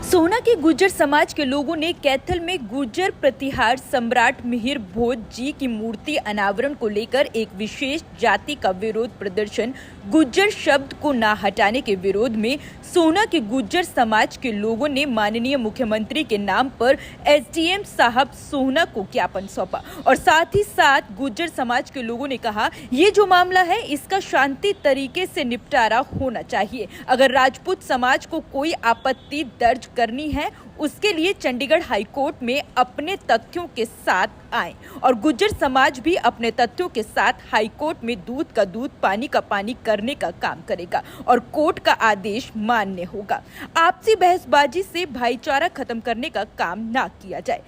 सोहना के गुर्जर समाज के लोगों ने कैथल में गुर्जर प्रतिहार सम्राट मिहिर भोज जी की मूर्ति अनावरण को लेकर एक विशेष जाति का विरोध प्रदर्शन गुर्जर शब्द को न हटाने के विरोध में सोहना के गुर्जर समाज के लोगों ने माननीय मुख्यमंत्री के नाम पर एसडीएम साहब सोहना को ज्ञापन सौंपा और साथ ही साथ गुर्जर समाज के लोगों ने कहा ये जो मामला है इसका शांति तरीके से निपटारा होना चाहिए। अगर राजपूत समाज को कोई आपत्ति दर्ज करनी है उसके लिए चंडीगढ़ हाईकोर्ट में अपने तथ्यों के साथ आए और गुर्जर समाज भी अपने तथ्यों के साथ हाईकोर्ट में दूध का दूध पानी का पानी करने का काम करेगा और कोर्ट का आदेश मान्य होगा। आपसी बहसबाजी से भाईचारा खत्म करने का काम ना किया जाए।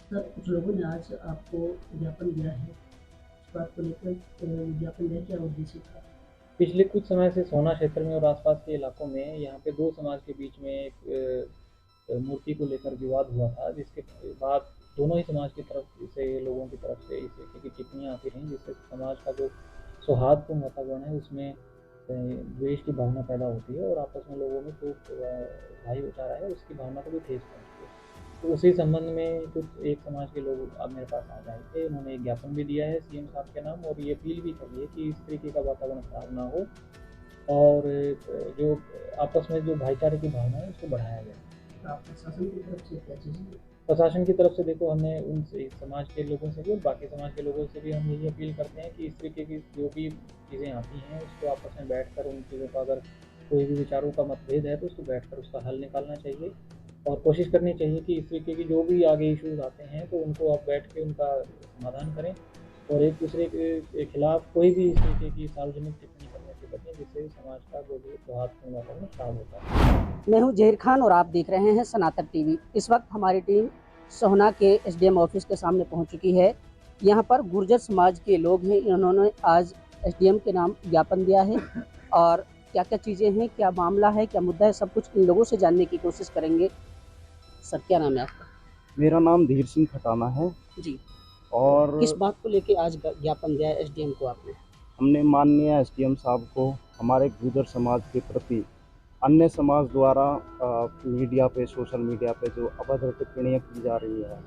सर, कुछ लोगों ने आज आपको ज्ञापन दिया है, इस बात को लेकर ज्ञापन दिया, क्या उद्देश्य था? पिछले कुछ समय से सोहना क्षेत्र में और आसपास के इलाकों में यहाँ पे दो समाज के बीच में एक मूर्ति को लेकर विवाद हुआ था, जिसके बाद दोनों ही समाज की तरफ से लोगों की तरफ से इस तरीके की टिप्पणियाँ आती रहीं, जिससे समाज का जो सौहार्दपूर्ण वातावरण है उसमें द्वेष की भावना पैदा होती है और आपस में लोगों में जो भाईचारा है उसकी भावना को भी ठेस पहुँचती है। तो उसी संबंध में कुछ एक समाज के लोग अब मेरे पास आ गए थे। उन्होंने एक ज्ञापन भी दिया है सीएम साहब के नाम और ये अपील भी करी है कि इस तरीके का वातावरण खराब ना हो और जो आपस में जो भाईचारे की भावना है उसको बढ़ाया जाए। आप प्रशासन की तरफ से क्या चीज़? प्रशासन की तरफ से देखो, हमने उन समाज के लोगों से भी और बाकी समाज के लोगों से भी हम यही अपील करते हैं कि इस तरीके की जो भी चीज़ें आती हैं उसको आपस में बैठकर उन चीज़ों का अगर कोई भी विचारों का मतभेद है तो उसको बैठकर उसका हल निकालना चाहिए और कोशिश करनी चाहिए कि इस तरीके की जो भी आगे इश्यूज आते हैं तो उनको आप बैठ के उनका समाधान करें और एक दूसरे के खिलाफ कोई भी इस तरीके की सार्वजनिक टिप्पणी करने से बचें, जिससे समाज का जो भी सौहार्दपूर्ण वातावरण खराब होता है। मैं हूं जहीर खान और आप देख रहे हैं सनातन टीवी। इस वक्त हमारी टीम सोहना के एसडीएम ऑफिस के सामने पहुंच चुकी है। यहां पर गुर्जर समाज के लोग हैं, इन्होंने आज एसडीएम के नाम ज्ञापन दिया है और क्या क्या चीज़ें हैं, क्या मामला है, क्या मुद्दा है, सब कुछ इन लोगों से जानने की कोशिश करेंगे। सर, क्या नाम है आपका? मेरा नाम धीर सिंह खटाना है जी। और किस बात को लेके आज ज्ञापन दिया है एसडीएम को आपने? हमने माननीय एसडीएम साहब को हमारे गुर्जर समाज के प्रति अन्य समाज द्वारा मीडिया पे, सोशल मीडिया पे जो अभद्र टिप्पणियाँ की जा रही है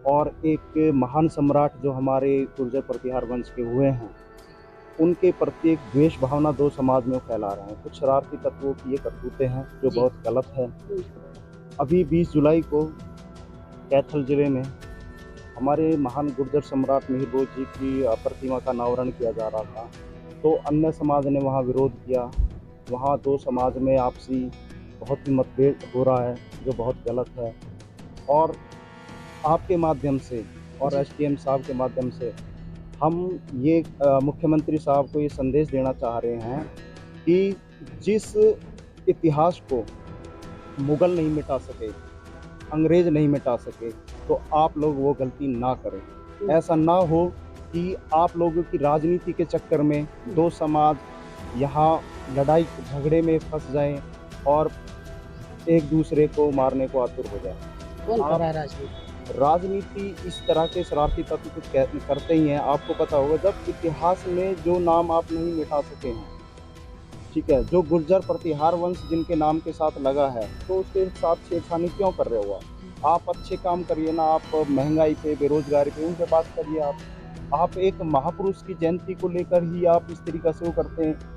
और एक महान सम्राट जो हमारे गुर्जर प्रतिहार वंश के हुए हैं उनके प्रति एक द्वेष भावना दो समाज में फैला रहे हैं। कुछ शरारती तत्वों की ये करतूतें हैं जो बहुत गलत है। अभी 20 जुलाई को कैथल जिले में हमारे महान गुर्जर सम्राट मिहिर भोज जी की प्रतिमा का अनावरण किया जा रहा था, तो अन्य समाज ने वहाँ विरोध किया। वहाँ दो समाज में आपसी बहुत ही मतभेद हो रहा है जो बहुत गलत है और आपके माध्यम से और एसडीएम साहब के माध्यम से हम ये मुख्यमंत्री साहब को ये संदेश देना चाह रहे हैं कि जिस इतिहास को मुगल नहीं मिटा सके, अंग्रेज नहीं मिटा सके, तो आप लोग वो गलती ना करें। ऐसा ना हो कि आप लोगों की राजनीति के चक्कर में दो समाज यहाँ लड़ाई झगड़े में फंस जाएं और एक दूसरे को मारने को आतुर हो जाए। कौन कर रहा है राजनीति? इस तरह के शरारती तत्व कुछ करते ही हैं। आपको पता होगा, जब इतिहास में जो नाम आप नहीं मिटा सके हैं, ठीक है, जो गुर्जर प्रतिहार वंश जिनके नाम के साथ लगा है, तो उसके साथ छेड़छानी क्यों कर रहे हो? आप अच्छे काम करिए ना, आप महंगाई पे, बेरोजगारी पे उनसे बात करिए। आप एक महापुरुष की जयंती को लेकर ही आप इस तरीक़ा से वो करते हैं।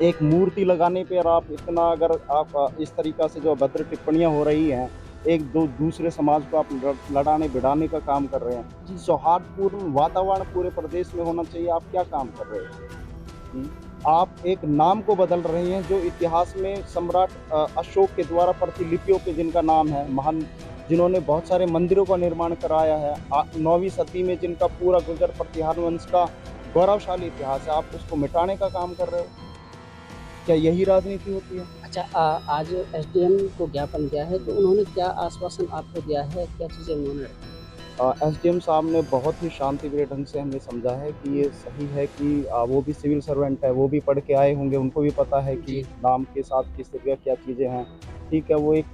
एक मूर्ति लगाने पर आप इतना, अगर आप इस तरीक़ा से जो अभद्र टिप्पणियाँ हो रही हैं, एक दो दूसरे समाज को आप लड़ाने भिड़ाने का काम कर रहे हैं। सौहार्दपूर्ण वातावरण पूरे प्रदेश में होना चाहिए, आप क्या काम कर रहे हैं? आप एक नाम को बदल रहे हैं जो इतिहास में सम्राट अशोक के द्वारा प्रतिलिपियों पे जिनका नाम है, महान, जिन्होंने बहुत सारे मंदिरों का निर्माण कराया है, 9वीं सदी में जिनका पूरा गुर्जर प्रतिहार वंश का गौरवशाली इतिहास है, आप उसको मिटाने का काम कर रहे हो। क्या यही राजनीति होती है? अच्छा, आज एसडीएम को ज्ञापन दिया है तो उन्होंने क्या आश्वासन आपको दिया है, क्या चीज़ें उन्होंने? एसडीएम साहब ने बहुत ही शांतिप्रिय ढंग से हमें समझा है कि ये सही है कि वो भी सिविल सर्वेंट है, वो भी पढ़ के आए होंगे, उनको भी पता है कि नाम के साथ किस तरह क्या चीज़ें हैं। ठीक है, वो एक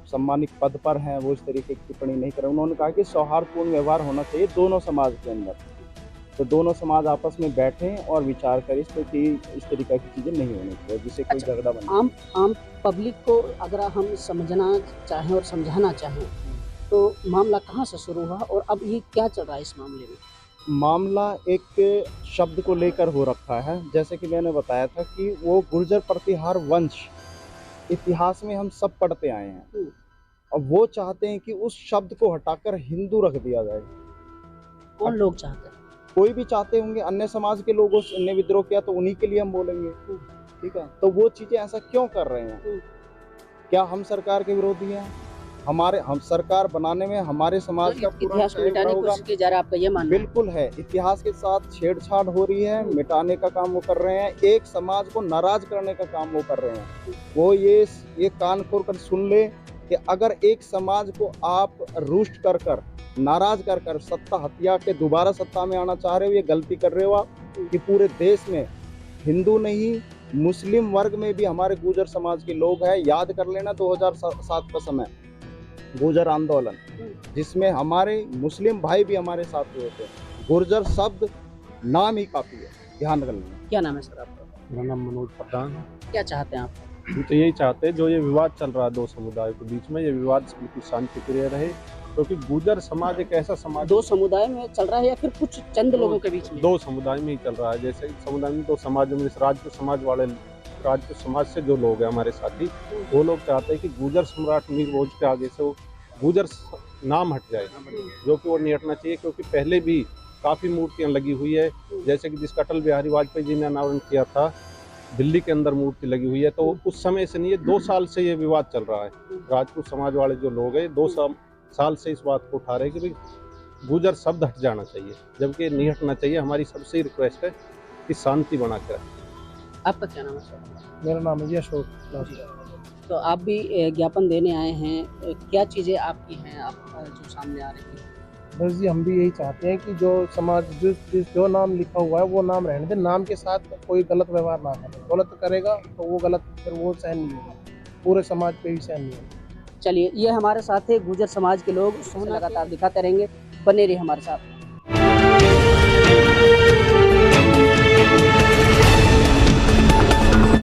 सम्मानित पद पर हैं, वो इस तरीके की टिप्पणी नहीं करें। उन्होंने कहा कि सौहार्दपूर्ण व्यवहार होना चाहिए दोनों समाज के अंदर। तो दोनों समाज आपस में बैठें और विचार करें इस पर कि इस तरीक़ा की चीज़ें नहीं होनी चाहिए जिससे कोई अच्छा, झगड़ा बने। आम पब्लिक को अगर हम समझना चाहें और समझाना चाहें तो मामला कहाँ से शुरू हुआ और अब ये क्या चल रहा है इस मामले में? मामला एक शब्द को लेकर हो रखा है, जैसे कि मैंने बताया था कि वो गुर्जर प्रतिहार वंश इतिहास में हम सब पढ़ते आए हैं। अब वो चाहते हैं कि उस शब्द को हटाकर हिंदू रख दिया जाए। कौन लोग चाहते हैं? कोई भी चाहते होंगे, अन्य समाज के लोगों ने विद्रोह किया तो उन्हीं के लिए हम बोलेंगे, ठीक है। तो वो चीज़ें ऐसा क्यों कर रहे हैं? क्या हम सरकार के विरोधी हैं? हम सरकार बनाने में हमारे समाज का पूरा इतिहास को सहयोग मिटाने की होगा। कोशिश की जा रहा है, आपका ये मानना है? बिल्कुल है, इतिहास के साथ छेड़छाड़ हो रही है, मिटाने का काम वो कर रहे हैं, एक समाज को नाराज करने का काम वो कर रहे हैं। वो ये कान खोल कर सुन ले कि अगर एक समाज को आप रुष्ट कर नाराज कर सत्ता हत्या के दोबारा सत्ता में आना चाह रहे हो, ये गलती कर रहे हो आप। कि पूरे देश में हिंदू नहीं मुस्लिम वर्ग में भी हमारे गुर्जर समाज के लोग हैं। याद कर लेना 2007 का समय, गुर्जर आंदोलन, जिसमें हमारे मुस्लिम भाई भी हमारे साथ हुए थे। गुर्जर शब्द नाम ही काफ़ी है, ध्यान कर लेना। क्या नाम है सर आपका? मेरा नाम मनोज प्रधान है। क्या चाहते हैं आप? हम तो यही चाहते हैं जो ये विवाद चल रहा है दो समुदायों के बीच में, ये विवाद बिल्कुल शांति प्रिय रहे, क्योंकि गुर्जर समाज एक ऐसा समाज, दो समुदाय में चल रहा है या फिर कुछ चंद लोगों के बीच में? दो समुदाय में ही चल रहा है। जैसे समुदाय में दो समाज में, राजपूत समाज वाले, राजपूत समाज से जो लोग हैं हमारे साथी, वो लोग चाहते हैं कि गुर्जर सम्राट मीर भोज के आगे से वो गुर्जर नाम हट जाए, जो कि वो नहीं हटना चाहिए, क्योंकि पहले भी काफ़ी मूर्तियाँ लगी हुई है। जैसे कि जिसका अटल बिहारी वाजपेयी जी ने अनावरण किया था, दिल्ली के अंदर मूर्ति लगी हुई है, तो उस समय से नहीं है, 2 साल से ये विवाद चल रहा है। राजपूत समाज वाले जो लोग हैं 2 साल से इस बात को उठा रहे हैं कि भाई गुर्जर शब्द हट जाना चाहिए, जबकि नहीं हटना चाहिए। हमारी सबसे रिक्वेस्ट है कि शांति बना के रखें। आपका क्या नाम है सर? मेरा नाम है जी अशोक दास। तो आप भी ज्ञापन देने आए हैं, क्या चीज़ें आपकी हैं आप जो सामने आ रही हैं? बस जी हम भी यही चाहते हैं कि जो समाज जो नाम लिखा हुआ है वो नाम रहने दे, नाम के साथ कोई गलत व्यवहार ना करे। गलत करेगा तो वो गलत फिर वो सहन नहीं होगा, पूरे समाज पे भी सहन नहीं होगा। चलिए, ये हमारे साथ है गुर्जर समाज के लोग, सोना लगातार दिखाते रहेंगे, बने रहिए हमारे साथ।